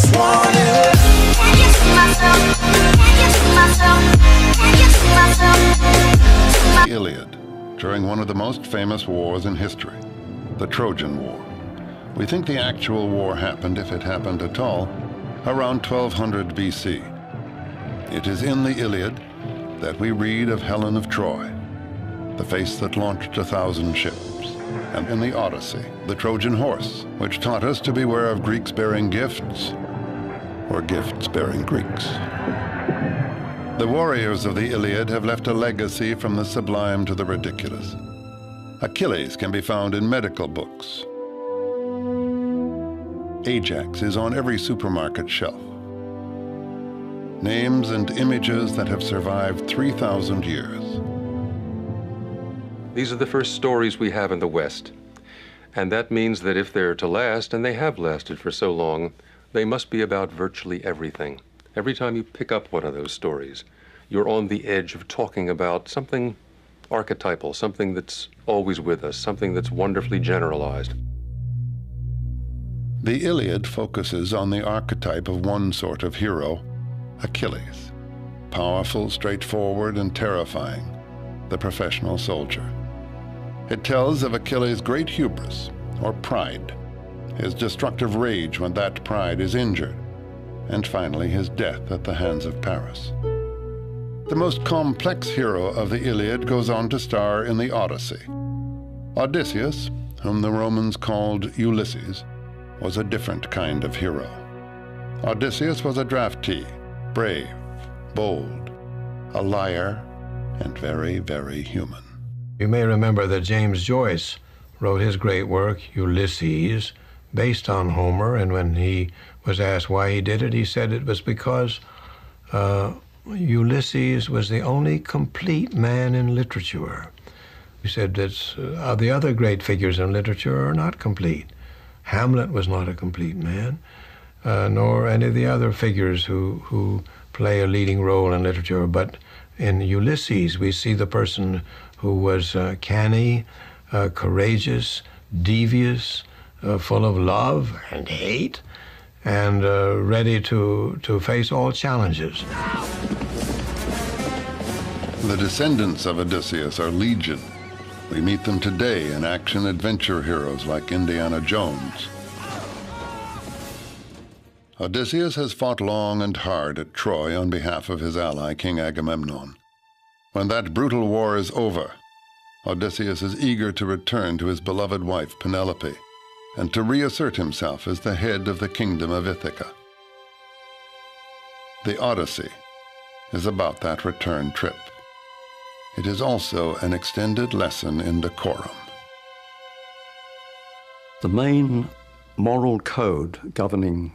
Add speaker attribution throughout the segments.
Speaker 1: just want it. Can you see myself? Can you see myself? Can you see myself?
Speaker 2: The Iliad, during one of the most famous wars in history, the Trojan War. We think the actual war happened, if it happened at all, around 1200 BC. It is in the Iliad that we read of Helen of Troy, the face that launched 1,000 ships, and in the Odyssey, the Trojan horse, which taught us to beware of Greeks bearing gifts, or gifts bearing Greeks. The warriors of the Iliad have left a legacy from the sublime to the ridiculous. Achilles can be found in medical books. Ajax is on every supermarket shelf. Names and images that have survived 3,000 years.
Speaker 3: These are the first stories we have in the West. And that means that if they're to last, and they have lasted for so long, they must be about virtually everything. Every time you pick up one of those stories, you're on the edge of talking about something archetypal, something that's always with us, something that's wonderfully generalized.
Speaker 2: The Iliad focuses on the archetype of one sort of hero, Achilles. Powerful, straightforward, and terrifying, the professional soldier. It tells of Achilles' great hubris, or pride, his destructive rage when that pride is injured, and finally his death at the hands of Paris. The most complex hero of the Iliad goes on to star in the Odyssey. Odysseus, whom the Romans called Ulysses, was a different kind of hero. Odysseus was a draftee, brave, bold, a liar, and very, very human.
Speaker 4: You may remember that James Joyce wrote his great work, Ulysses, based on Homer, and when he was asked why he did it, he said it was because Ulysses was the only complete man in literature. He said that the other great figures in literature are not complete. Hamlet was not a complete man, nor any of the other figures who play a leading role in literature. But in Ulysses, we see the person who was canny, courageous, devious, full of love and hate, and ready to face all challenges.
Speaker 2: The descendants of Odysseus are legion. We meet them today in action-adventure heroes like Indiana Jones. Odysseus has fought long and hard at Troy on behalf of his ally, King Agamemnon. When that brutal war is over, Odysseus is eager to return to his beloved wife, Penelope, and to reassert himself as the head of the kingdom of Ithaca. The Odyssey is about that return trip. It is also an extended lesson in decorum.
Speaker 5: The main moral code governing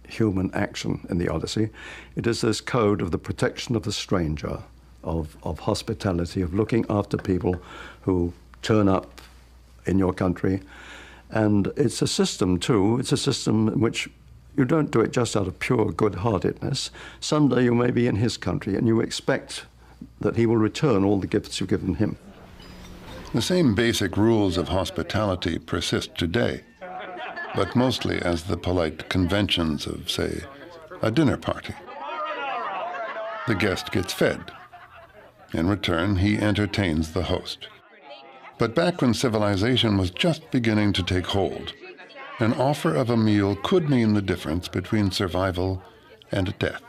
Speaker 5: human action in the Odyssey, it is this code of the protection of the stranger, of hospitality, of looking after people who turn up in your country. And it's a system, too. It's a system in which you don't do it just out of pure good-heartedness. Someday you may be in his country, and you expect that he will return all the gifts you've given him.
Speaker 2: The same basic rules of hospitality persist today, but mostly as the polite conventions of, say, a dinner party. The guest gets fed. In return, he entertains the host. But back when civilization was just beginning to take hold, an offer of a meal could mean the difference between survival and death.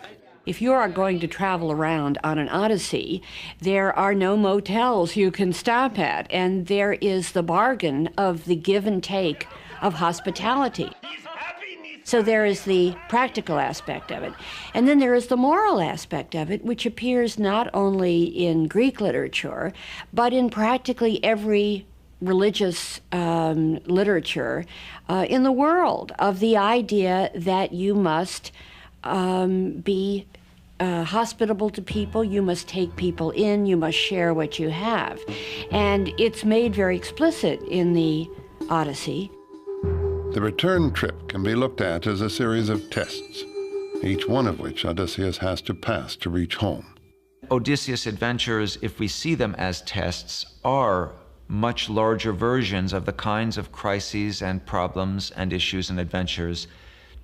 Speaker 6: If you are going to travel around on an Odyssey, there are no motels you can stop at, and there is the bargain of the give and take of hospitality. So there is the practical aspect of it. And then there is the moral aspect of it, which appears not only in Greek literature, but in practically every religious literature in the world, of the idea that you must be hospitable to people, you must take people in, you must share what you have. And it's made very explicit in the Odyssey.
Speaker 2: The return trip can be looked at as a series of tests, each one of which Odysseus has to pass to reach home.
Speaker 7: Odysseus' adventures, if we see them as tests, are much larger versions of the kinds of crises and problems and issues and adventures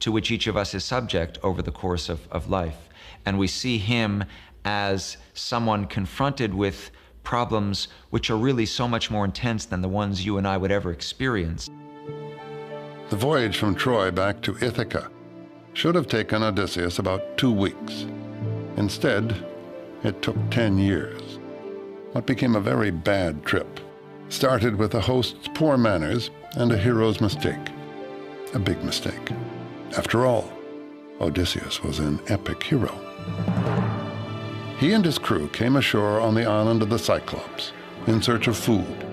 Speaker 7: to which each of us is subject over the course of life. And we see him as someone confronted with problems which are really so much more intense than the ones you and I would ever experience.
Speaker 2: The voyage from Troy back to Ithaca should have taken Odysseus about 2 weeks. Instead, it took 10 years. What became a very bad trip started with a host's poor manners and a hero's mistake. A big mistake. After all, Odysseus was an epic hero. He and his crew came ashore on the island of the Cyclops in search of food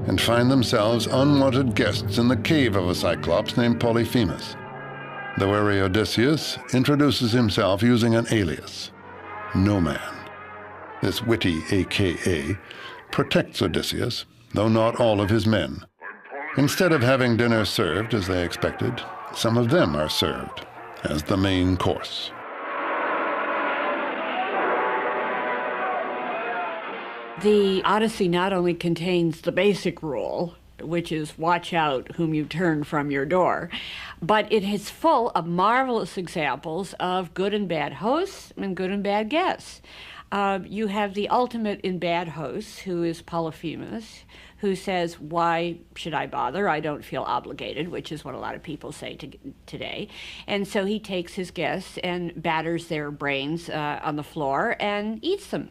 Speaker 2: and find themselves unwanted guests in the cave of a Cyclops named Polyphemus. The wary Odysseus introduces himself using an alias, No Man. This witty AKA protects Odysseus, though not all of his men. Instead of having dinner served as they expected, some of them are served as the main course.
Speaker 6: The Odyssey not only contains the basic rule, which is watch out whom you turn from your door, but it is full of marvelous examples of good and bad hosts and good and bad guests. You have the ultimate in bad hosts, who is Polyphemus, who says, why should I bother? I don't feel obligated, which is what a lot of people say today. And so he takes his guests and batters their brains on the floor and eats them.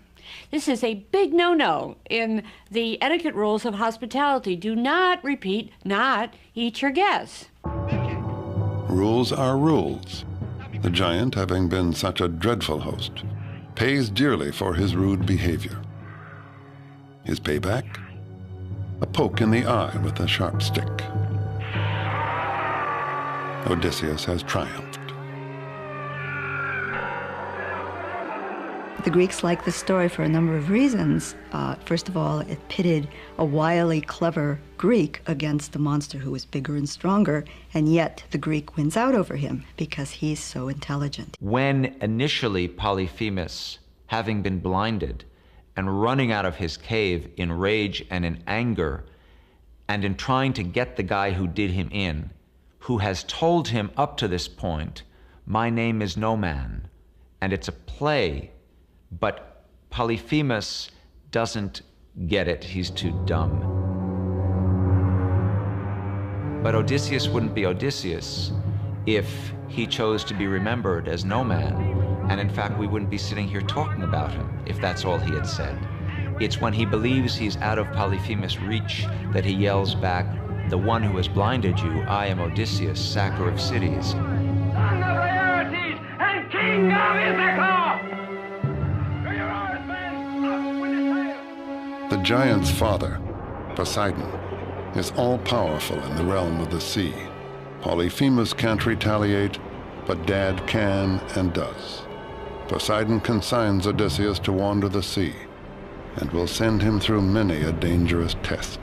Speaker 6: This is a big no-no in the etiquette rules of hospitality. Do not, repeat, not eat your guests.
Speaker 2: Rules are rules. The giant, having been such a dreadful host, pays dearly for his rude behavior. His payback? A poke in the eye with a sharp stick. Odysseus has triumphed.
Speaker 8: The Greeks liked this story for a number of reasons. First of all, it pitted a wily, clever Greek against a monster who was bigger and stronger, and yet the Greek wins out over him because he's so intelligent.
Speaker 7: When initially Polyphemus, having been blinded and running out of his cave in rage and in anger, and in trying to get the guy who did him in, who has told him up to this point, my name is No Man, and it's a play, but Polyphemus doesn't get it. He's too dumb. But Odysseus wouldn't be Odysseus if he chose to be remembered as No Man. And in fact, we wouldn't be sitting here talking about him if that's all he had said. It's when he believes he's out of Polyphemus' reach that he yells back, the one who has blinded you, I am Odysseus, sacker of cities.
Speaker 9: Son of Laertes and king of Ithaca!
Speaker 2: The giant's father, Poseidon, is all-powerful in the realm of the sea. Polyphemus can't retaliate, but Dad can and does. Poseidon consigns Odysseus to wander the sea and will send him through many a dangerous test.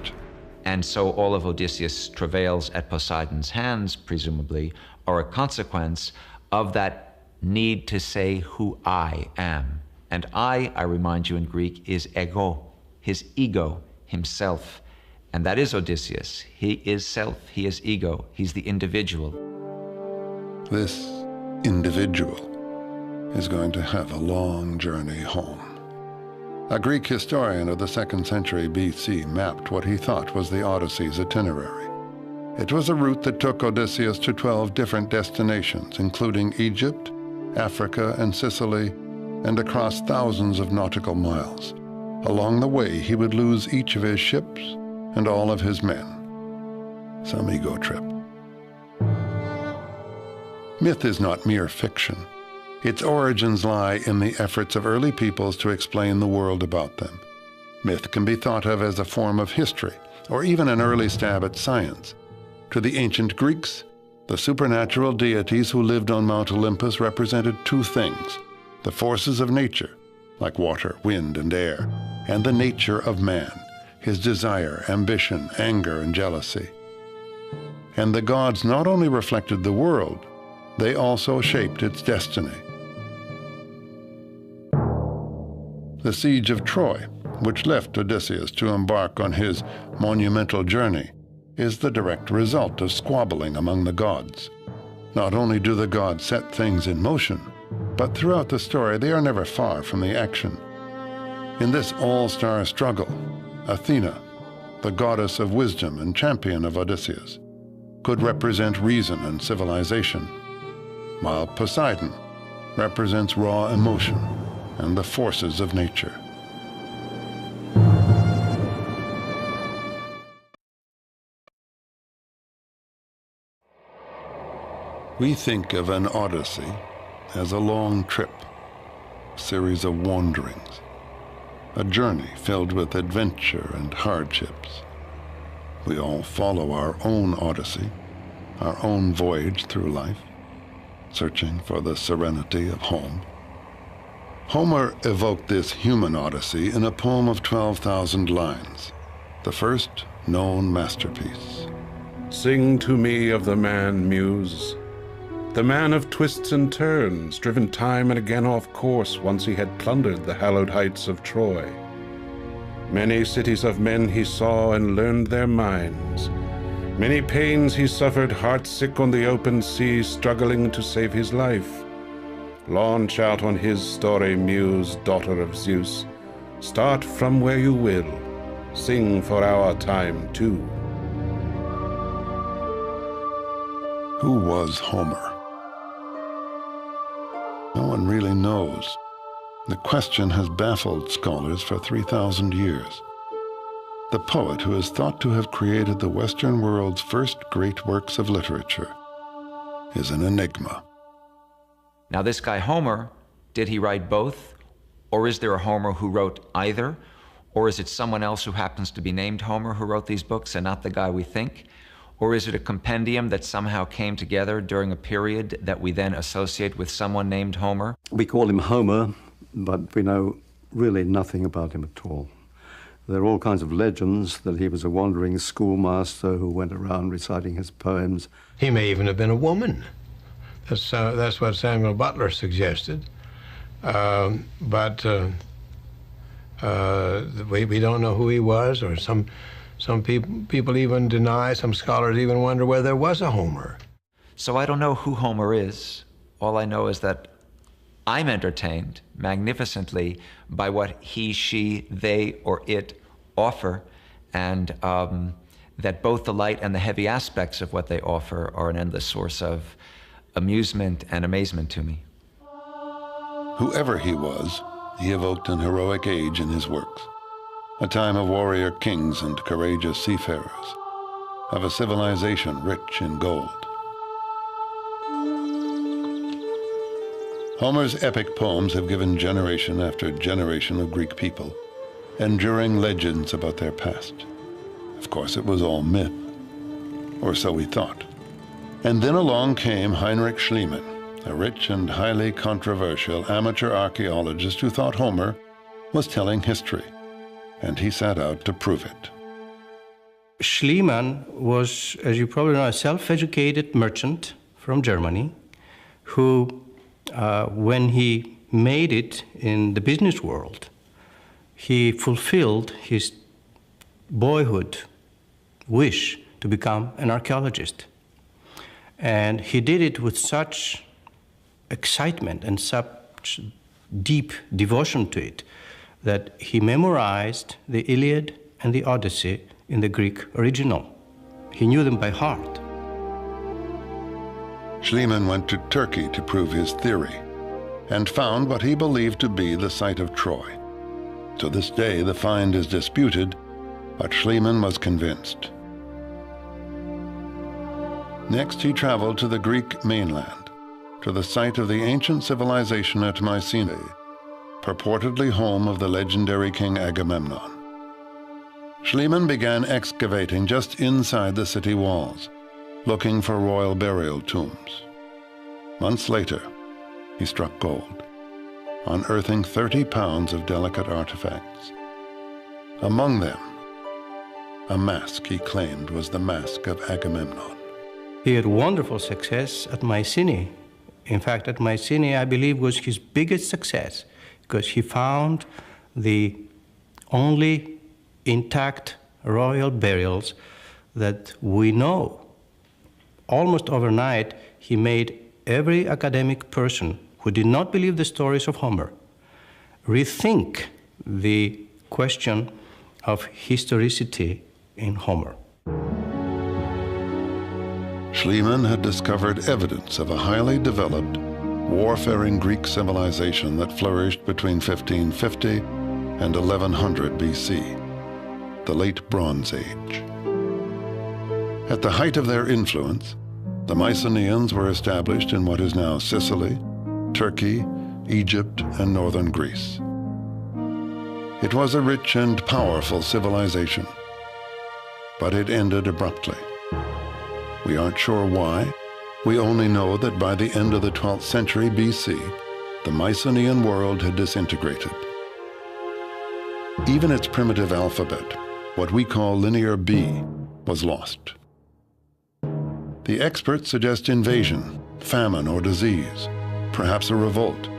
Speaker 7: And so all of Odysseus' travails at Poseidon's hands, presumably, are a consequence of that need to say who I am. And I remind you in Greek, is ego, his ego, himself. And that is Odysseus. He is self, he is ego, he's the individual.
Speaker 2: This individual is going to have a long journey home. A Greek historian of the 2nd century BC mapped what he thought was the Odyssey's itinerary. It was a route that took Odysseus to 12 different destinations, including Egypt, Africa, and Sicily, and across thousands of nautical miles. Along the way, he would lose each of his ships and all of his men. Some ego trip. Myth is not mere fiction. Its origins lie in the efforts of early peoples to explain the world about them. Myth can be thought of as a form of history, or even an early stab at science. To the ancient Greeks, the supernatural deities who lived on Mount Olympus represented two things: the forces of nature, like water, wind, and air, and the nature of man, his desire, ambition, anger, and jealousy. And the gods not only reflected the world, they also shaped its destiny. The siege of Troy, which left Odysseus to embark on his monumental journey, is the direct result of squabbling among the gods. Not only do the gods set things in motion, but throughout the story they are never far from the action. In this all-star struggle, Athena, the goddess of wisdom and champion of Odysseus, could represent reason and civilization, while Poseidon represents raw emotion and the forces of nature. We think of an odyssey as a long trip, a series of wanderings, a journey filled with adventure and hardships. We all follow our own odyssey, our own voyage through life, searching for the serenity of home. Homer evoked this human odyssey in a poem of 12,000 lines, the first known masterpiece.
Speaker 10: Sing to me of the man, Muse, the man of twists and turns, driven time and again off course once he had plundered the hallowed heights of Troy. Many cities of men he saw and learned their minds. Many pains he suffered, heart-sick on the open sea, struggling to save his life. Launch out on his story, Muse, daughter of Zeus. Start from where you will. Sing for our time, too.
Speaker 2: Who was Homer? No one really knows. The question has baffled scholars for 3,000 years. The poet who is thought to have created the Western world's first great works of literature is an enigma.
Speaker 7: Now this guy Homer, did he write both? Or is there a Homer who wrote either? Or is it someone else who happens to be named Homer who wrote these books and not the guy we think? Or is it a compendium that somehow came together during a period that we then associate with someone named Homer?
Speaker 5: We call him Homer, but we know really nothing about him at all. There are all kinds of legends that he was a wandering schoolmaster who went around reciting his poems.
Speaker 4: He may even have been a woman. That's what Samuel Butler suggested. But we don't know who he was, or some people even deny, some scholars even wonder whether there was a Homer.
Speaker 7: So I don't know who Homer is. All I know is that I'm entertained magnificently by what he, she, they, or it offer, and that both the light and the heavy aspects of what they offer are an endless source of amusement and amazement to me.
Speaker 2: Whoever he was, he evoked an heroic age in his works, a time of warrior kings and courageous seafarers, of a civilization rich in gold. Homer's epic poems have given generation after generation of Greek people enduring legends about their past. Of course, it was all myth, or so we thought. And then along came Heinrich Schliemann, a rich and highly controversial amateur archaeologist who thought Homer was telling history, and he set out to prove it.
Speaker 11: Schliemann was, as you probably know, a self-educated merchant from Germany who, when he made it in the business world, he fulfilled his boyhood wish to become an archaeologist. And he did it with such excitement and such deep devotion to it that he memorized the Iliad and the Odyssey in the Greek original. He knew them by heart.
Speaker 2: Schliemann went to Turkey to prove his theory and found what he believed to be the site of Troy. To this day, the find is disputed, but Schliemann was convinced. Next, he traveled to the Greek mainland, to the site of the ancient civilization at Mycenae, purportedly home of the legendary king Agamemnon. Schliemann began excavating just inside the city walls, looking for royal burial tombs. Months later, he struck gold, unearthing 30 pounds of delicate artifacts. Among them, a mask he claimed was the mask of Agamemnon.
Speaker 11: He had wonderful success at Mycenae. In fact, at Mycenae, I believe, was his biggest success, because he found the only intact royal burials that we know. Almost overnight, he made every academic person who did not believe the stories of Homer rethink the question of historicity in Homer.
Speaker 2: Schliemann had discovered evidence of a highly developed, warfaring Greek civilization that flourished between 1550 and 1100 BC, the Late Bronze Age. At the height of their influence, the Mycenaeans were established in what is now Sicily, Turkey, Egypt, and northern Greece. It was a rich and powerful civilization, but it ended abruptly. We aren't sure why. We only know that by the end of the 12th century BC, the Mycenaean world had disintegrated. Even its primitive alphabet, what we call Linear B, was lost. The experts suggest invasion, famine, or disease, perhaps a revolt.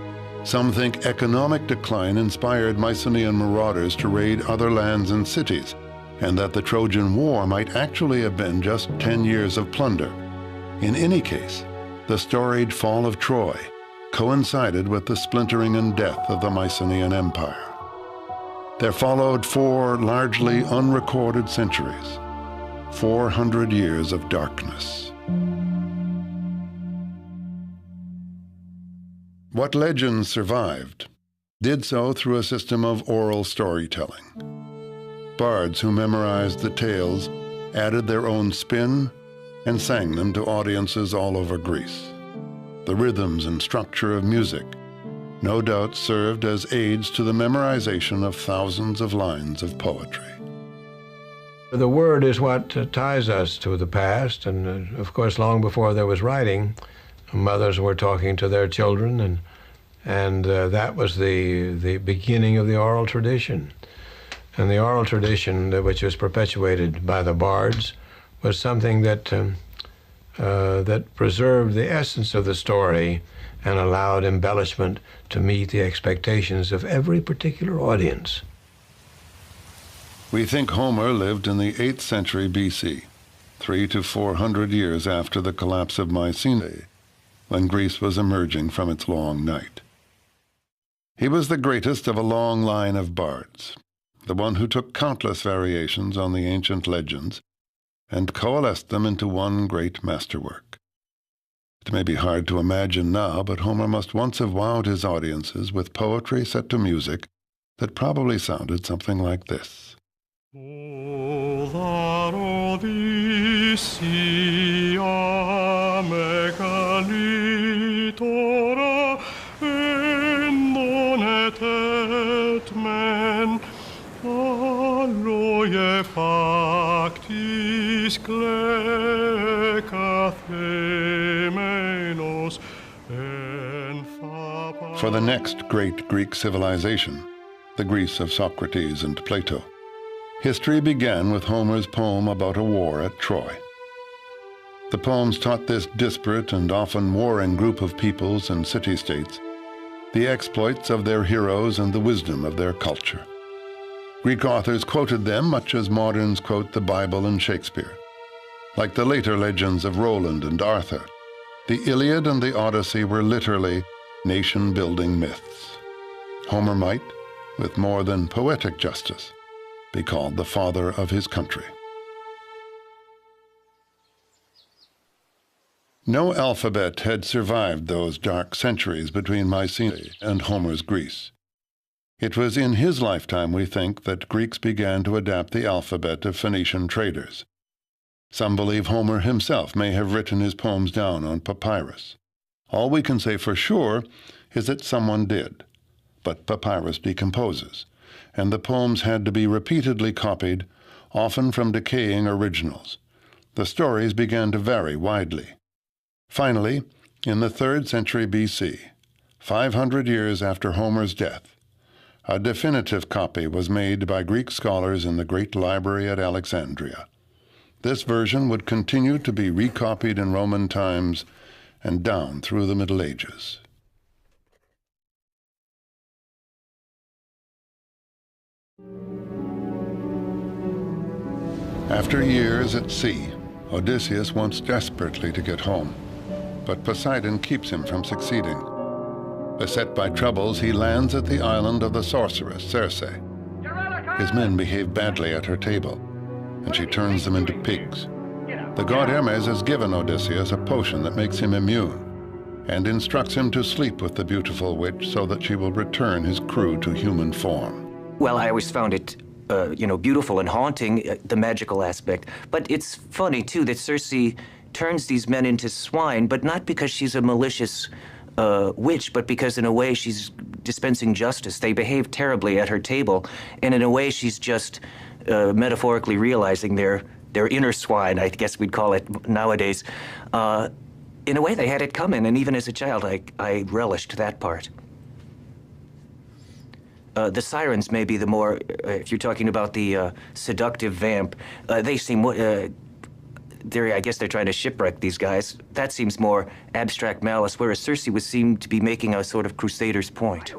Speaker 2: Some think economic decline inspired Mycenaean marauders to raid other lands and cities, and that the Trojan War might actually have been just 10 years of plunder. In any case, the storied fall of Troy coincided with the splintering and death of the Mycenaean Empire. There followed 4 largely unrecorded centuries, 400 years of darkness. What legends survived did so through a system of oral storytelling. Bards who memorized the tales added their own spin and sang them to audiences all over Greece. The rhythms and structure of music no doubt served as aids to the memorization of thousands of lines of poetry.
Speaker 4: The word is what ties us to the past, and of course, long before there was writing, mothers were talking to their children, and that was the beginning of the oral tradition. And the oral tradition, which was perpetuated by the bards, was something that that preserved the essence of the story and allowed embellishment to meet the expectations of every particular audience.
Speaker 2: We think Homer lived in the 8th century BC, 300 to 400 years after the collapse of Mycenae, when Greece was emerging from its long night. He was the greatest of a long line of bards, the one who took countless variations on the ancient legends and coalesced them into one great masterwork. It may be hard to imagine now, but Homer must once have wowed his audiences with poetry set to music that probably sounded something like this. For the next great Greek civilization, the Greece of Socrates and Plato, history began with Homer's poem about a war at Troy. The poems taught this disparate and often warring group of peoples and city-states the exploits of their heroes and the wisdom of their culture. Greek authors quoted them much as moderns quote the Bible and Shakespeare. Like the later legends of Roland and Arthur, the Iliad and the Odyssey were literally nation-building myths. Homer might, with more than poetic justice, be called the father of his country. No alphabet had survived those dark centuries between Mycenae and Homer's Greece. It was in his lifetime, we think, that Greeks began to adapt the alphabet of Phoenician traders. Some believe Homer himself may have written his poems down on papyrus. All we can say for sure is that someone did, but papyrus decomposes, and the poems had to be repeatedly copied, often from decaying originals. The stories began to vary widely. Finally, in the 3rd century BC, 500 years after Homer's death, a definitive copy was made by Greek scholars in the Great Library at Alexandria. This version would continue to be recopied in Roman times and down through the Middle Ages. After years at sea, Odysseus wants desperately to get home. but Poseidon keeps him from succeeding. Beset by troubles, he lands at the island of the sorceress, Circe. His men behave badly at her table, and she turns them into pigs. The god Hermes has given Odysseus a potion that makes him immune, and instructs him to sleep with the beautiful witch so that she will return his crew to human form.
Speaker 12: Well, I always found it, beautiful and haunting, the magical aspect. But it's funny, too, that Circe turns these men into swine, but not because she's a malicious witch, but because in a way she's dispensing justice. They behave terribly at her table, and in a way she's just metaphorically realizing their inner swine, I guess we'd call it nowadays. In a way, they had it coming, and even as a child, I relished that part. The sirens may be the more, if you're talking about the seductive vamp, they seem, I guess they're trying to shipwreck these guys. That seems more abstract malice, whereas Circe would seem to be making a sort of crusader's point.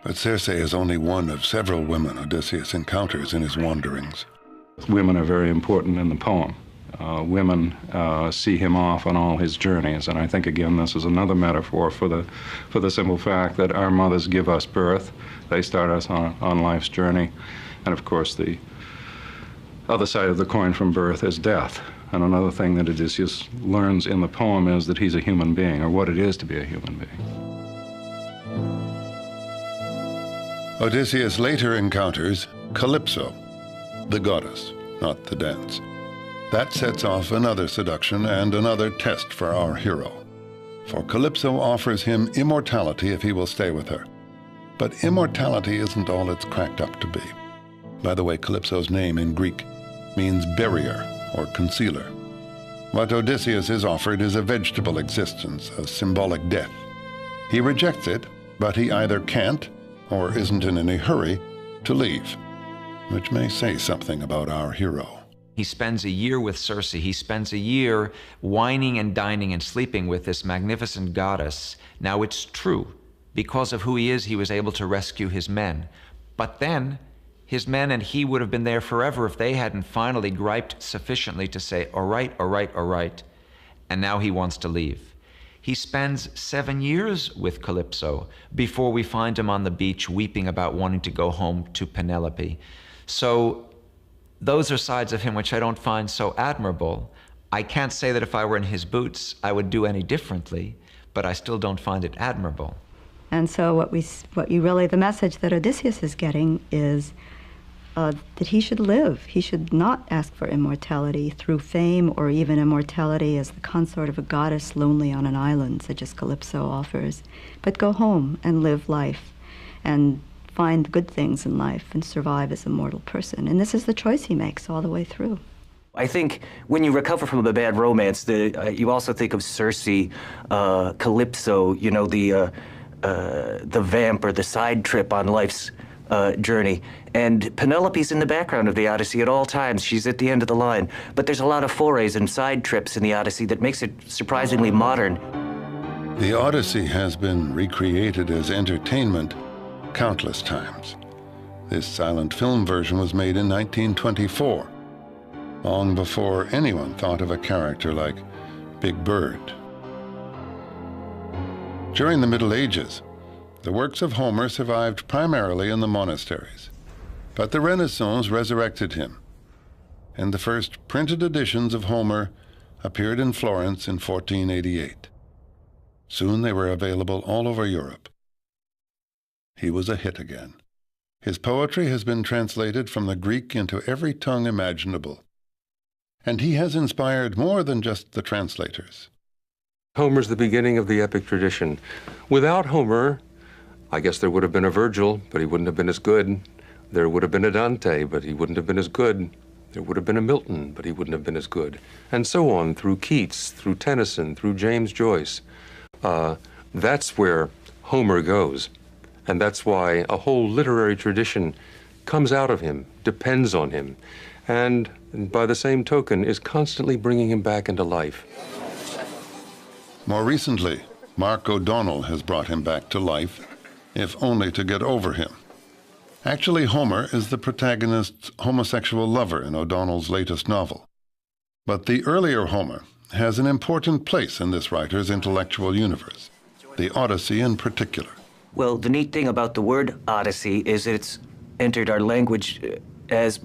Speaker 2: But Circe is only one of several women Odysseus encounters in his wanderings.
Speaker 13: Women are very important in the poem. Women see him off on all his journeys, and I think, again, this is another metaphor for the simple fact that our mothers give us birth. They start us on life's journey, and of course the other side of the coin from birth is death. And another thing that Odysseus learns in the poem is that he's a human being, or what it is to be a human being.
Speaker 2: Odysseus later encounters Calypso, the goddess, not the dance. That sets off another seduction and another test for our hero. For Calypso offers him immortality if he will stay with her. But immortality isn't all it's cracked up to be. By the way, Calypso's name in Greek means barrier or concealer. What Odysseus is offered is a vegetable existence, a symbolic death. He rejects it, but he either can't or isn't in any hurry to leave, which may say something about our hero.
Speaker 7: He spends a year with Circe. He spends a year wining and dining and sleeping with this magnificent goddess. Now, it's true. Because of who he is, he was able to rescue his men. But then, his men and he would have been there forever if they hadn't finally griped sufficiently to say, all right, all right, all right. And now he wants to leave. He spends 7 years with Calypso before we find him on the beach weeping about wanting to go home to Penelope. So those are sides of him which I don't find so admirable. I can't say that if I were in his boots, I would do any differently, but I still don't find it admirable.
Speaker 8: And so the message that Odysseus is getting is that he should live. He should not ask for immortality through fame or even immortality as the consort of a goddess lonely on an island, such as Calypso offers, but go home and live life and find good things in life and survive as a mortal person. And this is the choice he makes all the way through.
Speaker 12: I think when you recover from a bad romance, you also think of Circe, Calypso, the vamp or the side trip on life's journey. And Penelope's in the background of the Odyssey at all times. She's at the end of the line. But there's a lot of forays and side trips in the Odyssey that makes it surprisingly modern.
Speaker 2: The Odyssey has been recreated as entertainment countless times. This silent film version was made in 1924, long before anyone thought of a character like Big Bird. During the Middle Ages, the works of Homer survived primarily in the monasteries, but the Renaissance resurrected him, and the first printed editions of Homer appeared in Florence in 1488. Soon they were available all over Europe. He was a hit again. His poetry has been translated from the Greek into every tongue imaginable, and he has inspired more than just the translators.
Speaker 3: Homer's the beginning of the epic tradition. Without Homer, I guess there would have been a Virgil, but he wouldn't have been as good. There would have been a Dante, but he wouldn't have been as good. There would have been a Milton, but he wouldn't have been as good. And so on, through Keats, through Tennyson, through James Joyce. That's where Homer goes. And that's why a whole literary tradition comes out of him, depends on him, and by the same token is constantly bringing him back into life.
Speaker 2: More recently, Mark O'Donnell has brought him back to life, if only to get over him. Actually, Homer is the protagonist's homosexual lover in O'Donnell's latest novel. But the earlier Homer, has an important place in this writer's intellectual universe, the Odyssey in particular.
Speaker 12: Well, the neat thing about the word Odyssey is that it's entered our language as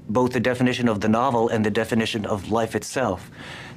Speaker 12: both the definition of the novel and the definition of life itself.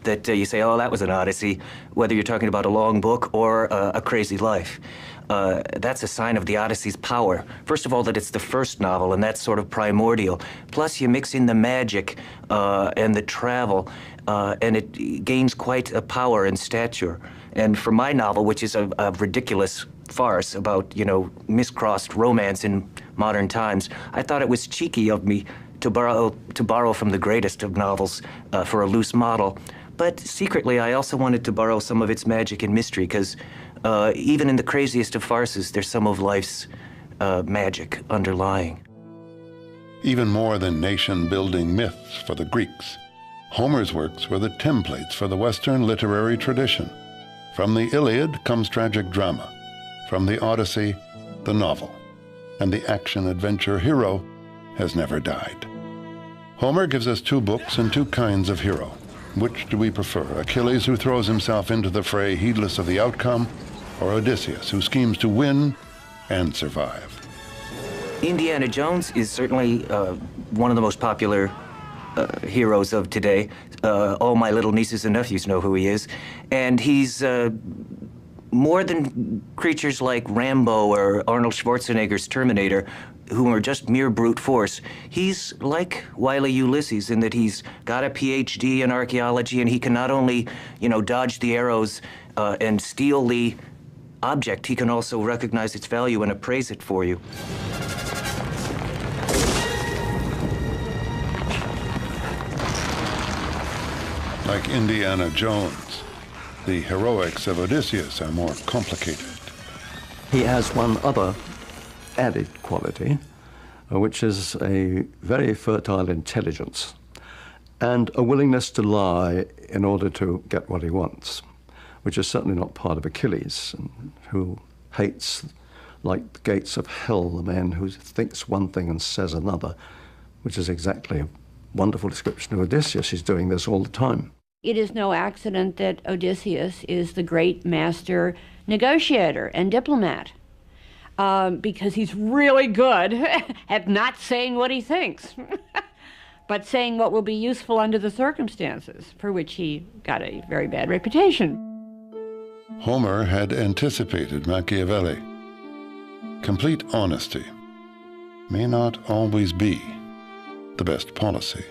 Speaker 12: That you say, oh, that was an odyssey, whether you're talking about a long book or a crazy life. That's a sign of the Odyssey's power. First of all, that it's the first novel, and that's sort of primordial. Plus, you mix in the magic and the travel, and it gains quite a power and stature. And for my novel, which is a ridiculous farce about, you know, miscrossed romance in modern times, I thought it was cheeky of me to borrow from the greatest of novels for a loose model. But secretly, I also wanted to borrow some of its magic and mystery, because even in the craziest of farces, there's some of life's magic underlying.
Speaker 2: Even more than nation-building myths for the Greeks, Homer's works were the templates for the Western literary tradition. From the Iliad comes tragic drama, from the Odyssey, the novel, and the action-adventure hero has never died. Homer gives us two books and two kinds of hero. Which do we prefer, Achilles, who throws himself into the fray heedless of the outcome, or Odysseus, who schemes to win and survive?
Speaker 12: Indiana Jones is certainly one of the most popular heroes of today. All my little nieces and nephews know who he is. And he's more than creatures like Rambo or Arnold Schwarzenegger's Terminator, who are just mere brute force. He's like Wile E. Ulysses in that he's got a PhD in archaeology, and he can not only, you know, dodge the arrows and steal the object, he can also recognize its value and appraise it for you.
Speaker 2: Like Indiana Jones, the heroics of Odysseus are more complicated.
Speaker 5: He has one other added quality, which is a very fertile intelligence and a willingness to lie in order to get what he wants, which is certainly not part of Achilles, who hates, like the gates of hell, the man who thinks one thing and says another, which is exactly a wonderful description of Odysseus. He's doing this all the time.
Speaker 6: It is no accident that Odysseus is the great master negotiator and diplomat, because he's really good at not saying what he thinks, but saying what will be useful under the circumstances, for which he got a very bad reputation.
Speaker 2: Homer had anticipated Machiavelli. Complete honesty may not always be the best policy.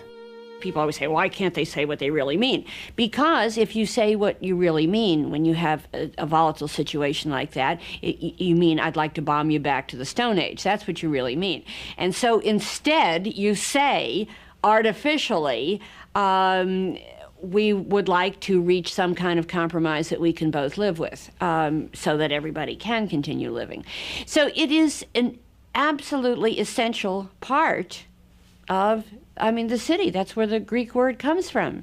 Speaker 6: People always say, why can't they say what they really mean? Because if you say what you really mean when you have a volatile situation like that, you mean, I'd like to bomb you back to the Stone Age. That's what you really mean. And so instead, you say, artificially, we would like to reach some kind of compromise that we can both live with, so that everybody can continue living. So it is an absolutely essential part of, the city. That's where the Greek word comes from.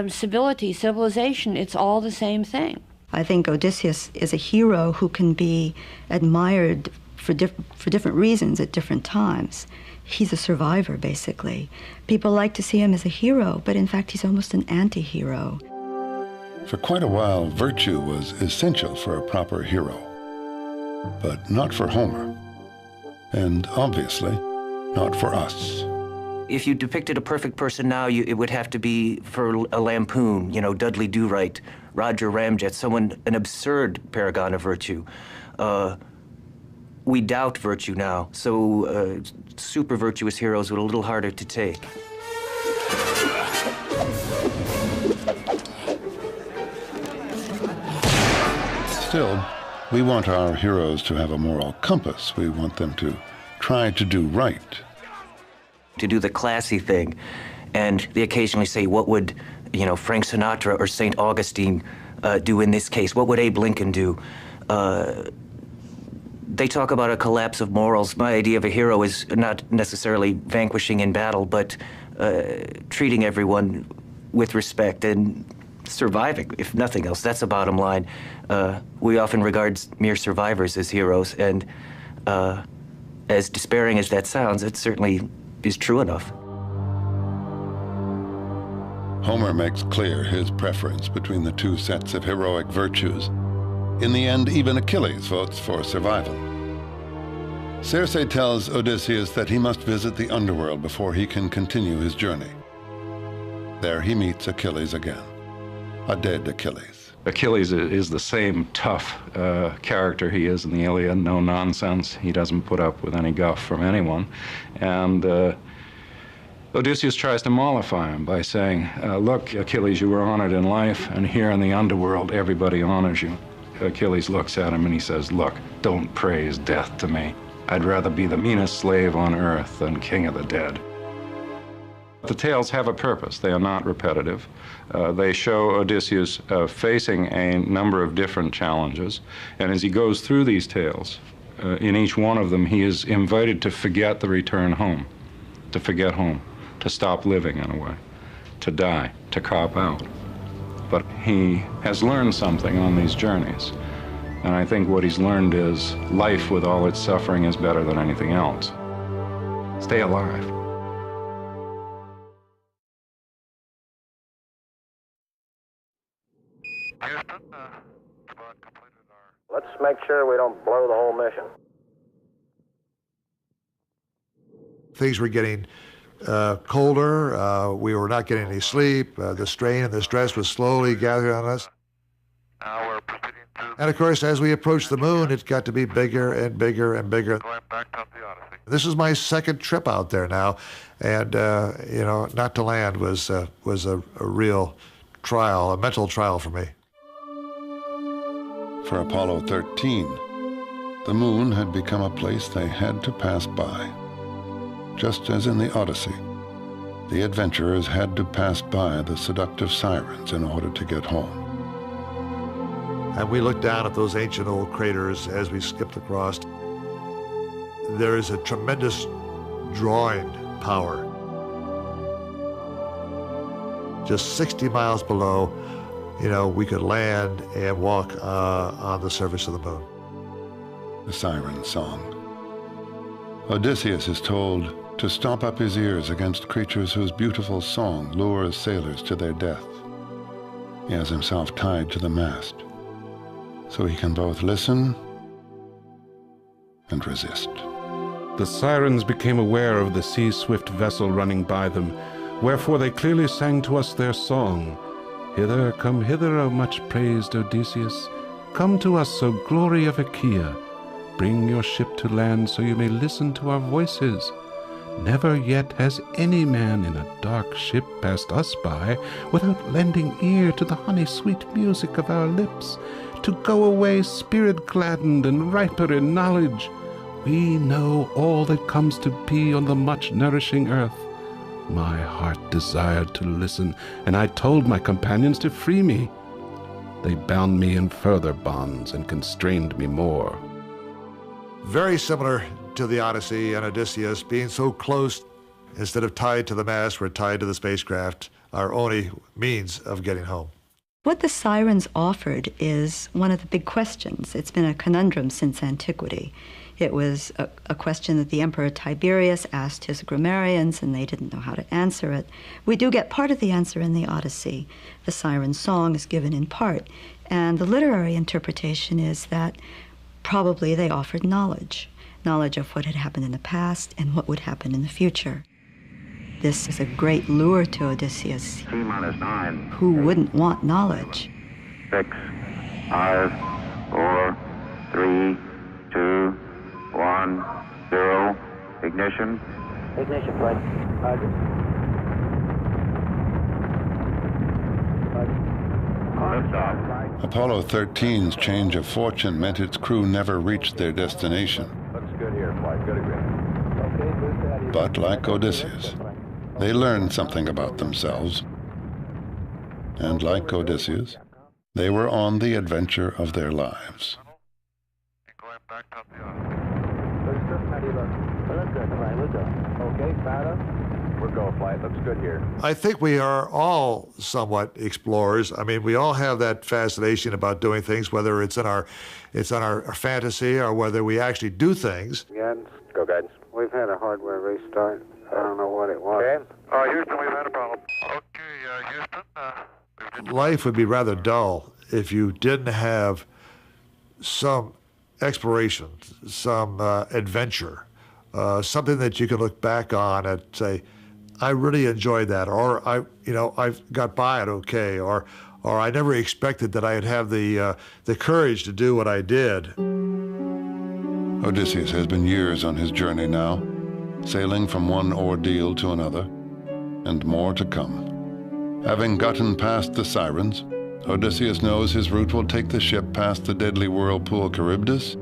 Speaker 6: Civility, civilization, it's all the same thing.
Speaker 8: I think Odysseus is a hero who can be admired for different reasons at different times. He's a survivor, basically. People like to see him as a hero, but in fact he's almost an anti-hero.
Speaker 2: For quite a while, virtue was essential for a proper hero, but not for Homer, and obviously not for us.
Speaker 12: If you depicted a perfect person now, it would have to be for a lampoon, you know, Dudley Do-Right, Roger Ramjet, an absurd paragon of virtue. We doubt virtue now, so super virtuous heroes are a little harder to take.
Speaker 2: Still, we want our heroes to have a moral compass. We want them to try to do right.
Speaker 12: To do the classy thing. And they occasionally say, what would, Frank Sinatra or St. Augustine do in this case? What would Abe Lincoln do? They talk about a collapse of morals. My idea of a hero is not necessarily vanquishing in battle, but treating everyone with respect and surviving, if nothing else. That's the bottom line. We often regard mere survivors as heroes, and as despairing as that sounds, it certainly is true enough.
Speaker 2: Homer makes clear his preference between the two sets of heroic virtues. In the end, even Achilles votes for survival. Circe tells Odysseus that he must visit the underworld before he can continue his journey. There he meets Achilles again, a dead Achilles.
Speaker 13: Achilles is the same tough character he is in the Iliad, no nonsense. He doesn't put up with any guff from anyone. And Odysseus tries to mollify him by saying, look, Achilles, you were honored in life, and here in the underworld, everybody honors you. Achilles looks at him and he says, look, don't praise death to me. I'd rather be the meanest slave on earth than king of the dead. The tales have a purpose. They are not repetitive. They show Odysseus facing a number of different challenges, and as he goes through these tales, in each one of them, he is invited to forget the return home, to forget home, to stop living in a way, to die, to cop out. But he has learned something on these journeys, and I think what he's learned is life with all its suffering is better than anything else. Stay alive.
Speaker 14: Let's make sure we don't blow the whole mission.
Speaker 15: Things were getting colder. We were not getting any sleep. The strain and the stress was slowly gathering on us.
Speaker 16: Now we're proceeding to...
Speaker 15: And of course, as we approached the moon, it got to be bigger and bigger and bigger.
Speaker 16: Going back up the Odyssey.
Speaker 15: This is my second trip out there now, and you know, not to land was a real trial, a mental trial for me.
Speaker 2: For Apollo 13, the moon had become a place they had to pass by. Just as in the Odyssey, the adventurers had to pass by the seductive sirens in order to get home.
Speaker 15: And we looked down at those ancient old craters as we skipped across. There is a tremendous drawing power. Just 60 miles below, you know, we could land and walk on the surface of the moon.
Speaker 2: The siren song. Odysseus is told to stop up his ears against creatures whose beautiful song lures sailors to their death. He has himself tied to the mast, so he can both listen and resist.
Speaker 10: The sirens became aware of the sea-swift vessel running by them, wherefore they clearly sang to us their song. Hither, come hither, O much-praised Odysseus. Come to us, O glory of Achaea. Bring your ship to land so you may listen to our voices. Never yet has any man in a dark ship passed us by without lending ear to the honey-sweet music of our lips, to go away spirit-gladdened and riper in knowledge. We know all that comes to be on the much-nourishing earth. My heart desired to listen, and I told my companions to free me. They bound me in further bonds and constrained me more.
Speaker 15: Very similar to the Odyssey and Odysseus, being so close, instead of tied to the mast, we're tied to the spacecraft, our only means of getting home.
Speaker 8: What the sirens offered is one of the big questions. It's been a conundrum since antiquity. It was a question that the Emperor Tiberius asked his grammarians, and they didn't know how to answer it. We do get part of the answer in the Odyssey. The siren song is given in part, and the literary interpretation is that probably they offered knowledge of what had happened in the past and what would happen in the future. This is a great lure to Odysseus.
Speaker 16: T-9.
Speaker 8: Who wouldn't want knowledge?
Speaker 16: 6, 5, 4, 3, 2, 1, 0. Ignition.
Speaker 14: Ignition, flight. Roger.
Speaker 16: Liftoff.
Speaker 2: Apollo 13's change of fortune meant its crew never reached their destination.
Speaker 14: Looks good here, flight. Good agreement. Okay, good, Daddy.
Speaker 2: But like Odysseus, they learned something about themselves. And like Odysseus, they were on the adventure of their lives.
Speaker 16: Going back up the Odyssey.
Speaker 14: Looks good. How do you look? Looks good, flight. We'll go. Okay, Fata. We're go, flight. Looks good here.
Speaker 15: I think we are all somewhat explorers. I mean, we all have that fascination about doing things, whether it's in our fantasy or whether we actually do things.
Speaker 14: Guidance. Go, guidance. We've had a hardware restart. I don't know what it was. Okay.
Speaker 16: Houston, we've had a problem. Okay,
Speaker 15: life would be rather dull if you didn't have some exploration, some adventure, something that you could look back on and say, I really enjoyed that, or I got by it okay, or I never expected that I'd have the courage to do what I did.
Speaker 2: Odysseus has been years on his journey now, sailing from one ordeal to another, and more to come. Having gotten past the Sirens, Odysseus knows his route will take the ship past the deadly whirlpool Charybdis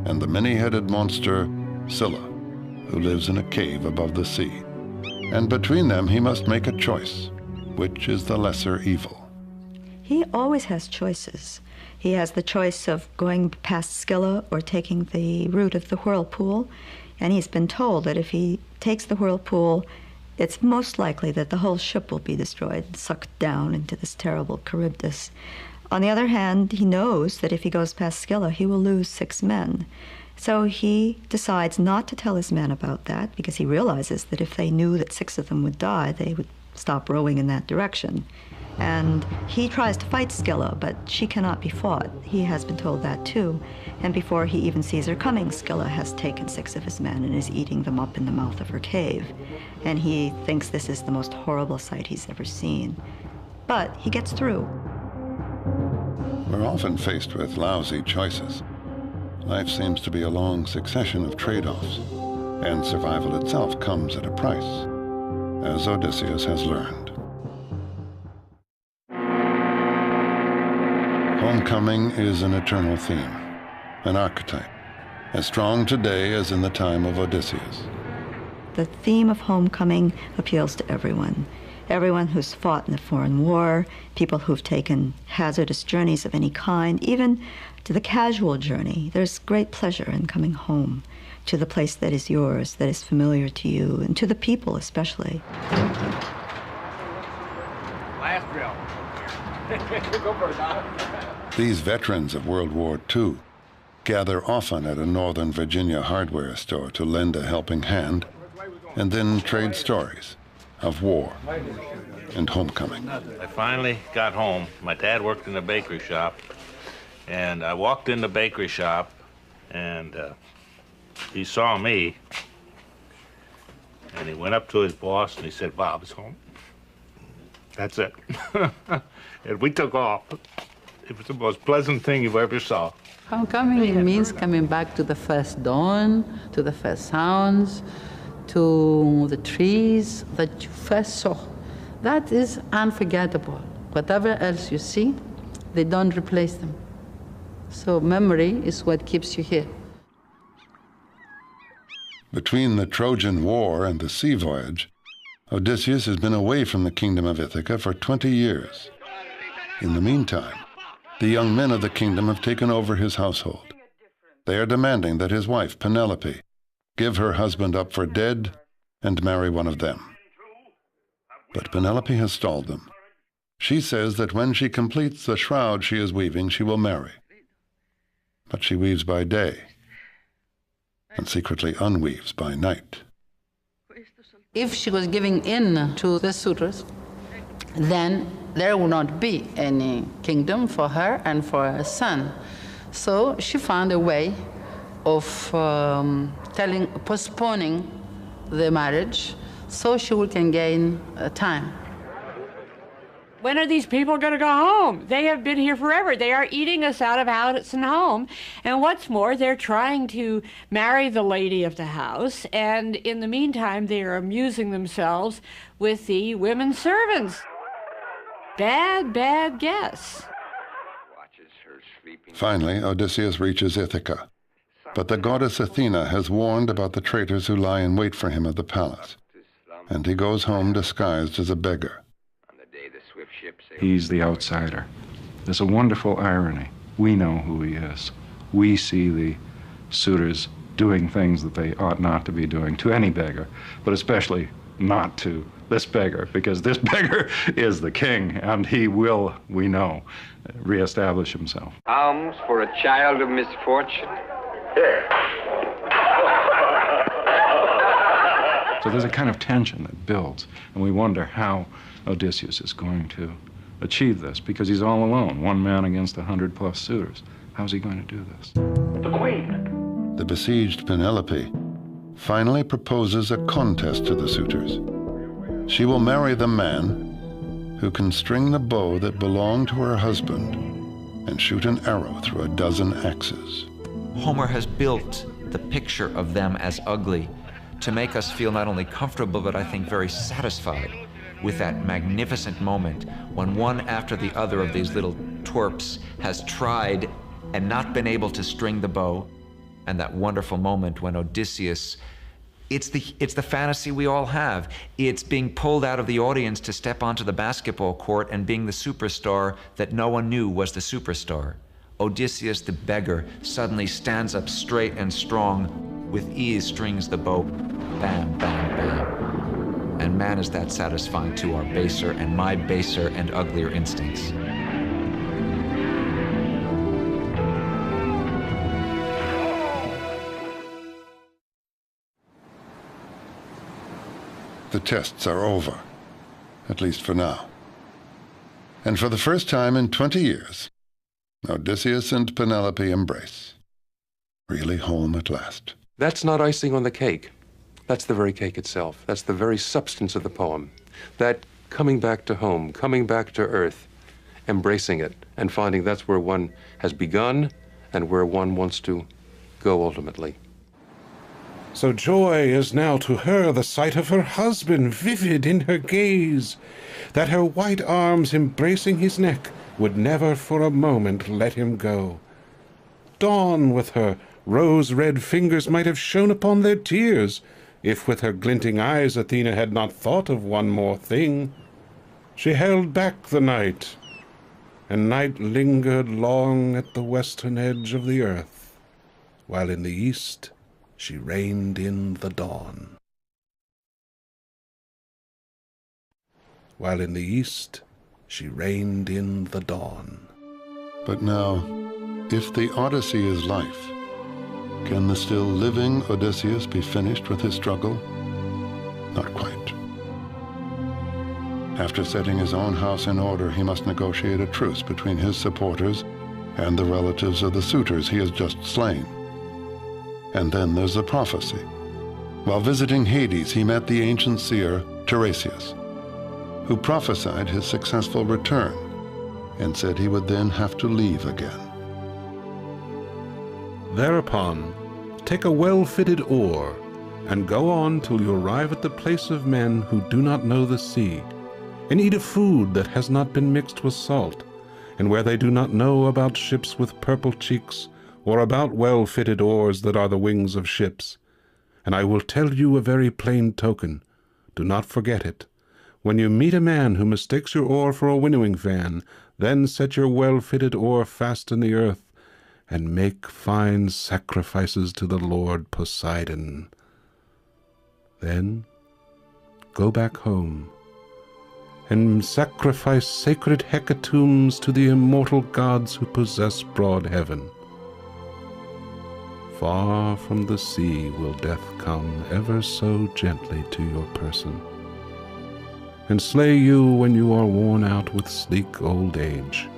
Speaker 2: and the many-headed monster Scylla, who lives in a cave above the sea. And between them he must make a choice. Which is the lesser evil?
Speaker 8: He always has choices. He has the choice of going past Scylla or taking the route of the whirlpool, and he's been told that if he takes the whirlpool, it's most likely that the whole ship will be destroyed, sucked down into this terrible Charybdis. On the other hand, he knows that if he goes past Scylla, he will lose 6 men. So he decides not to tell his men about that, because he realizes that if they knew that 6 of them would die, they would stop rowing in that direction. And he tries to fight Scylla, but she cannot be fought. He has been told that too. And before he even sees her coming, Scylla has taken 6 of his men and is eating them up in the mouth of her cave. And he thinks this is the most horrible sight he's ever seen. But he gets through.
Speaker 2: We're often faced with lousy choices. Life seems to be a long succession of trade-offs, and survival itself comes at a price, as Odysseus has learned. Homecoming is an eternal theme, an archetype, as strong today as in the time of Odysseus.
Speaker 8: The theme of homecoming appeals to everyone. Everyone who's fought in a foreign war, people who've taken hazardous journeys of any kind, even to the casual journey. There's great pleasure in coming home to the place that is yours, that is familiar to you, and to the people especially.
Speaker 14: Last drill. Go for it, Don.
Speaker 2: These veterans of World War II gather often at a Northern Virginia hardware store to lend a helping hand and then trade stories of war and homecoming.
Speaker 17: I finally got home. My dad worked in a bakery shop, and I walked in the bakery shop, and he saw me, and he went up to his boss, and he said, "Bob's home." That's it. And we took off. It was the most pleasant thing you ever saw.
Speaker 18: Homecoming means coming back to the first dawn, to the first sounds, to the trees that you first saw. That is unforgettable. Whatever else you see, they don't replace them. So memory is what keeps you here.
Speaker 2: Between the Trojan War and the sea voyage, Odysseus has been away from the kingdom of Ithaca for 20 years. In the meantime, the young men of the kingdom have taken over his household. They are demanding that his wife, Penelope, give her husband up for dead and marry one of them. But Penelope has stalled them. She says that when she completes the shroud she is weaving, she will marry. But she weaves by day and secretly unweaves by night.
Speaker 18: If she was giving in to the suitors, then there would not be any kingdom for her and for her son. So she found a way of postponing the marriage so she can gain time.
Speaker 6: When are these people going to go home? They have been here forever. They are eating us out of house and home. And what's more, they're trying to marry the lady of the house. And in the meantime, they are amusing themselves with the women servants. Bad, bad guess.
Speaker 2: Finally, Odysseus reaches Ithaca. But the goddess Athena has warned about the traitors who lie in wait for him at the palace. And he goes home disguised as a beggar.
Speaker 13: He's the outsider. There's a wonderful irony. We know who he is. We see the suitors doing things that they ought not to be doing to any beggar, but especially not to this beggar, because this beggar is the king, and he will, we know, reestablish himself.
Speaker 14: Alms for a child of misfortune. Here.
Speaker 13: So there's a kind of tension that builds, and we wonder how Odysseus is going to achieve this, because he's all alone, one man against 100+ suitors. How's he going to do this?
Speaker 16: The queen!
Speaker 2: The besieged Penelope finally proposes a contest to the suitors. She will marry the man who can string the bow that belonged to her husband and shoot an arrow through a dozen axes.
Speaker 7: Homer has built the picture of them as ugly to make us feel not only comfortable, but I think very satisfied with that magnificent moment when one after the other of these little twerps has tried and not been able to string the bow, and that wonderful moment when Odysseus, it's the fantasy we all have. It's being pulled out of the audience to step onto the basketball court and being the superstar that no one knew was the superstar. Odysseus the beggar suddenly stands up straight and strong, with ease strings the bow, bam, bam, bam. And man, is that satisfying to our baser and my baser and uglier instincts.
Speaker 2: The tests are over, at least for now. And for the first time in 20 years, Odysseus and Penelope embrace. Really home at last.
Speaker 3: That's not icing on the cake. That's the very cake itself. That's the very substance of the poem. That coming back to home, coming back to earth, embracing it, and finding that's where one has begun and where one wants to go ultimately.
Speaker 10: So joy is now to her the sight of her husband vivid in her gaze, that her white arms embracing his neck would never for a moment let him go. Dawn with her rose-red fingers might have shone upon their tears, if with her glinting eyes Athena had not thought of one more thing. She held back the night, and night lingered long at the western edge of the earth, while in the east she reigned in the dawn. While in the east she reigned in the dawn.
Speaker 2: But now, if the Odyssey is life, can the still living Odysseus be finished with his struggle? Not quite. After setting his own house in order, he must negotiate a truce between his supporters and the relatives of the suitors he has just slain. And then there's the prophecy. While visiting Hades, he met the ancient seer Tiresias, who prophesied his successful return and said he would then have to leave again.
Speaker 10: Thereupon, take a well-fitted oar, and go on till you arrive at the place of men who do not know the sea, and eat a food that has not been mixed with salt, and where they do not know about ships with purple cheeks, or about well-fitted oars that are the wings of ships. And I will tell you a very plain token. Do not forget it. When you meet a man who mistakes your oar for a winnowing fan, then set your well-fitted oar fast in the earth, and make fine sacrifices to the Lord Poseidon. Then go back home, and sacrifice sacred hecatombs to the immortal gods who possess broad heaven. Far from the sea will death come ever so gently to your person, and slay you when you are worn out with sleek old age,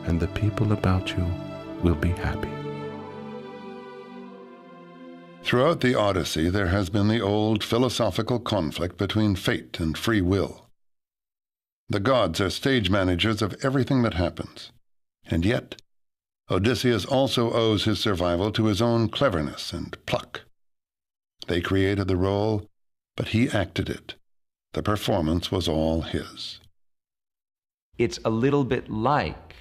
Speaker 10: and the people about you will be happy.
Speaker 2: Throughout the Odyssey, there has been the old philosophical conflict between fate and free will. The gods are stage managers of everything that happens, and yet Odysseus also owes his survival to his own cleverness and pluck. They created the role, but he acted it. The performance was all his.
Speaker 7: It's a little bit like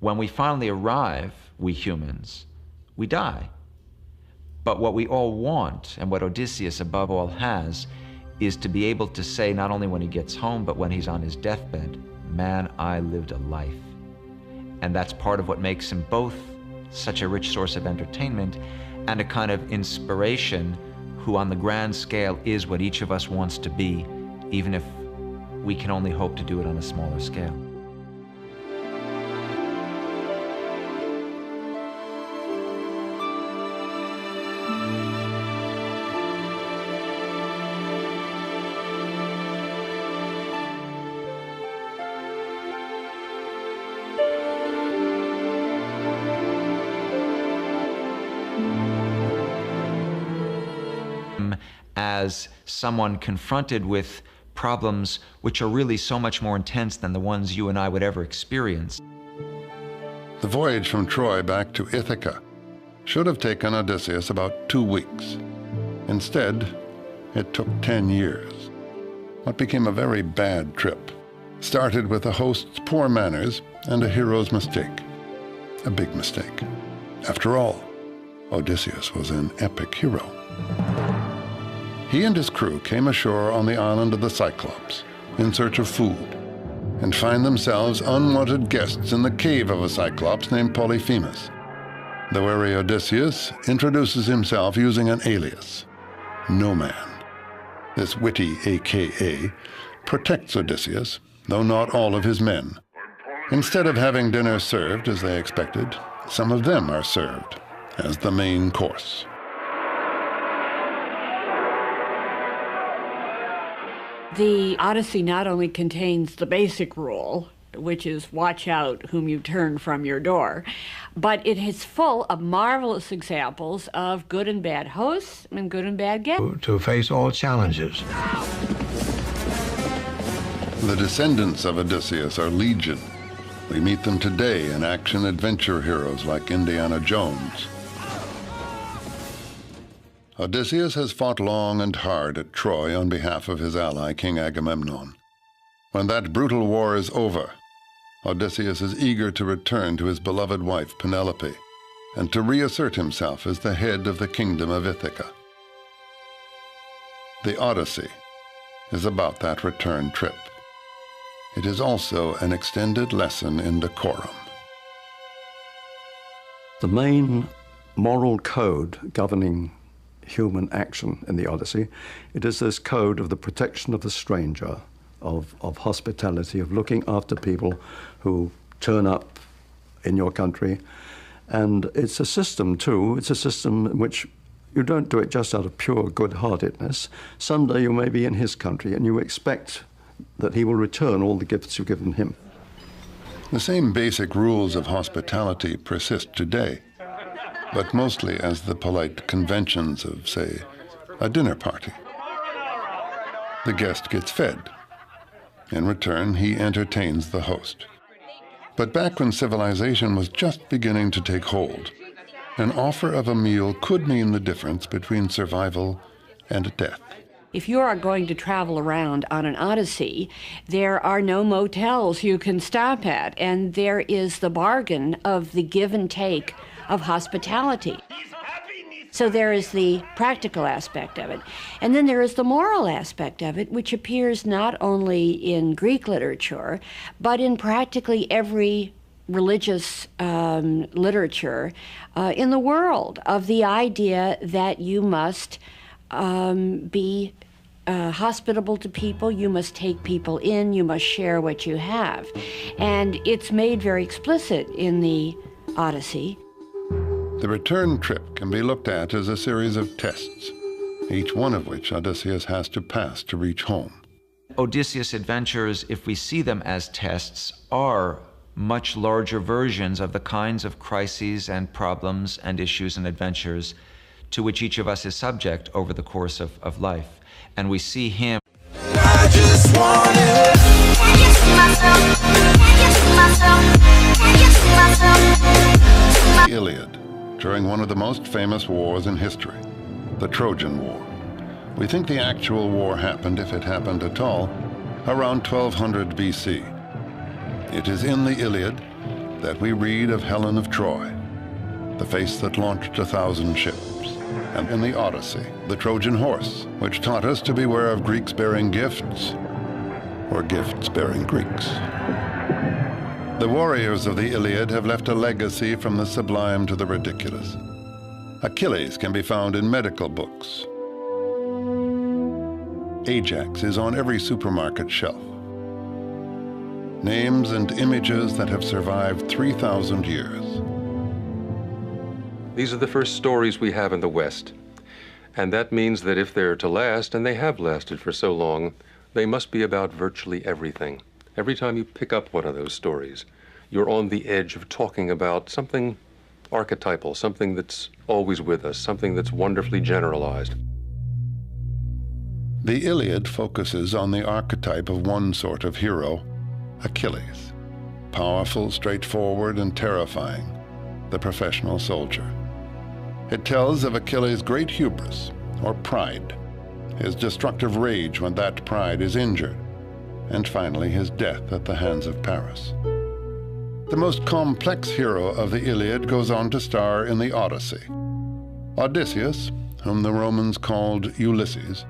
Speaker 7: when we finally arrive, we humans, we die. But what we all want, and what Odysseus above all has, is to be able to say, not only when he gets home, but when he's on his deathbed, man, I lived a life. And that's part of what makes him both such a rich source of entertainment and a kind of inspiration who on the grand scale is what each of us wants to be, even if we can only hope to do it on a smaller scale. him as someone confronted with problems which are really so much more intense than the ones you and I would ever experience.
Speaker 2: The voyage from Troy back to Ithaca should have taken Odysseus about 2 weeks. Instead, it took 10 years. What became a very bad trip started with a host's poor manners and a hero's mistake. A big mistake. After all, Odysseus was an epic hero. He and his crew came ashore on the island of the Cyclops in search of food and find themselves unwanted guests in the cave of a Cyclops named Polyphemus. The wary Odysseus introduces himself using an alias, No Man. This witty AKA protects Odysseus, though not all of his men. Instead of having dinner served as they expected, some of them are served as the main course.
Speaker 6: The Odyssey not only contains the basic rule, which is watch out whom you turn from your door, but it is full of marvelous examples of good and bad hosts and good and bad guests.
Speaker 4: To face all challenges.
Speaker 2: The descendants of Odysseus are legion. We meet them today in action-adventure heroes like Indiana Jones. Odysseus has fought long and hard at Troy on behalf of his ally, King Agamemnon. When that brutal war is over, Odysseus is eager to return to his beloved wife, Penelope, and to reassert himself as the head of the kingdom of Ithaca. The Odyssey is about that return trip. It is also an extended lesson in decorum.
Speaker 5: The main moral code governing human action in the Odyssey, it is this code of the protection of the stranger, of hospitality, of looking after people who turn up in your country. And it's a system, too. It's a system in which you don't do it just out of pure good-heartedness. Someday you may be in his country and you expect that he will return all the gifts you've given him.
Speaker 2: The same basic rules of hospitality persist today, but mostly as the polite conventions of, say, a dinner party. The guest gets fed. In return, he entertains the host. But back when civilization was just beginning to take hold, an offer of a meal could mean the difference between survival and death.
Speaker 6: If you are going to travel around on an Odyssey, there are no motels you can stop at, and there is the bargain of the give and take of hospitality. So there is the practical aspect of it. And then there is the moral aspect of it, which appears not only in Greek literature, but in practically every religious literature in the world, of the idea that you must be hospitable to people, you must take people in, you must share what you have. And it's made very explicit in the Odyssey.
Speaker 2: The return trip can be looked at as a series of tests, each one of which Odysseus has to pass to reach home.
Speaker 7: Odysseus' adventures, if we see them as tests, are much larger versions of the kinds of crises and problems and issues and adventures to which each of us is subject over the course of life. And we see him.
Speaker 1: I just want it. Can you see myself? Can you see myself? Can you see myself?
Speaker 2: The Iliad, during one of the most famous wars in history, the Trojan War. We think the actual war happened, if it happened at all, around 1200 BC. It is in the Iliad that we read of Helen of Troy, the face that launched 1,000 ships, and in the Odyssey, the Trojan horse, which taught us to beware of Greeks bearing gifts, or gifts bearing Greeks. The warriors of the Iliad have left a legacy from the sublime to the ridiculous. Achilles can be found in medical books. Ajax is on every supermarket shelf. Names and images that have survived 3,000 years.
Speaker 3: These are the first stories we have in the West. And that means that if they're to last, and they have lasted for so long, they must be about virtually everything. Every time you pick up one of those stories, you're on the edge of talking about something archetypal, something that's always with us, something that's wonderfully generalized.
Speaker 2: The Iliad focuses on the archetype of one sort of hero, Achilles, powerful, straightforward, and terrifying, the professional soldier. It tells of Achilles' great hubris, or pride, his destructive rage when that pride is injured, and finally his death at the hands of Paris. The most complex hero of the Iliad goes on to star in the Odyssey. Odysseus, whom the Romans called Ulysses,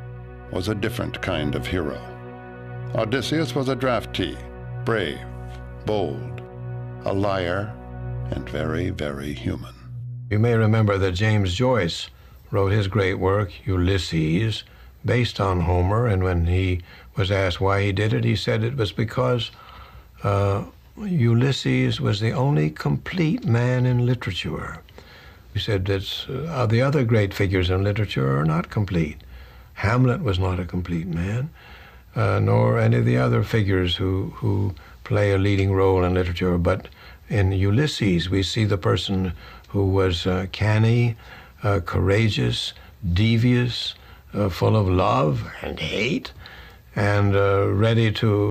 Speaker 2: was a different kind of hero. Odysseus was a draftee, brave, bold, a liar, and very, very human.
Speaker 4: You may remember that James Joyce wrote his great work, Ulysses, based on Homer, and when he was asked why he did it, he said it was because Ulysses was the only complete man in literature. He said that the other great figures in literature are not complete. Hamlet was not a complete man, nor any of the other figures who play a leading role in literature. But in Ulysses, we see the person who was canny, courageous, devious, full of love and hate, and ready to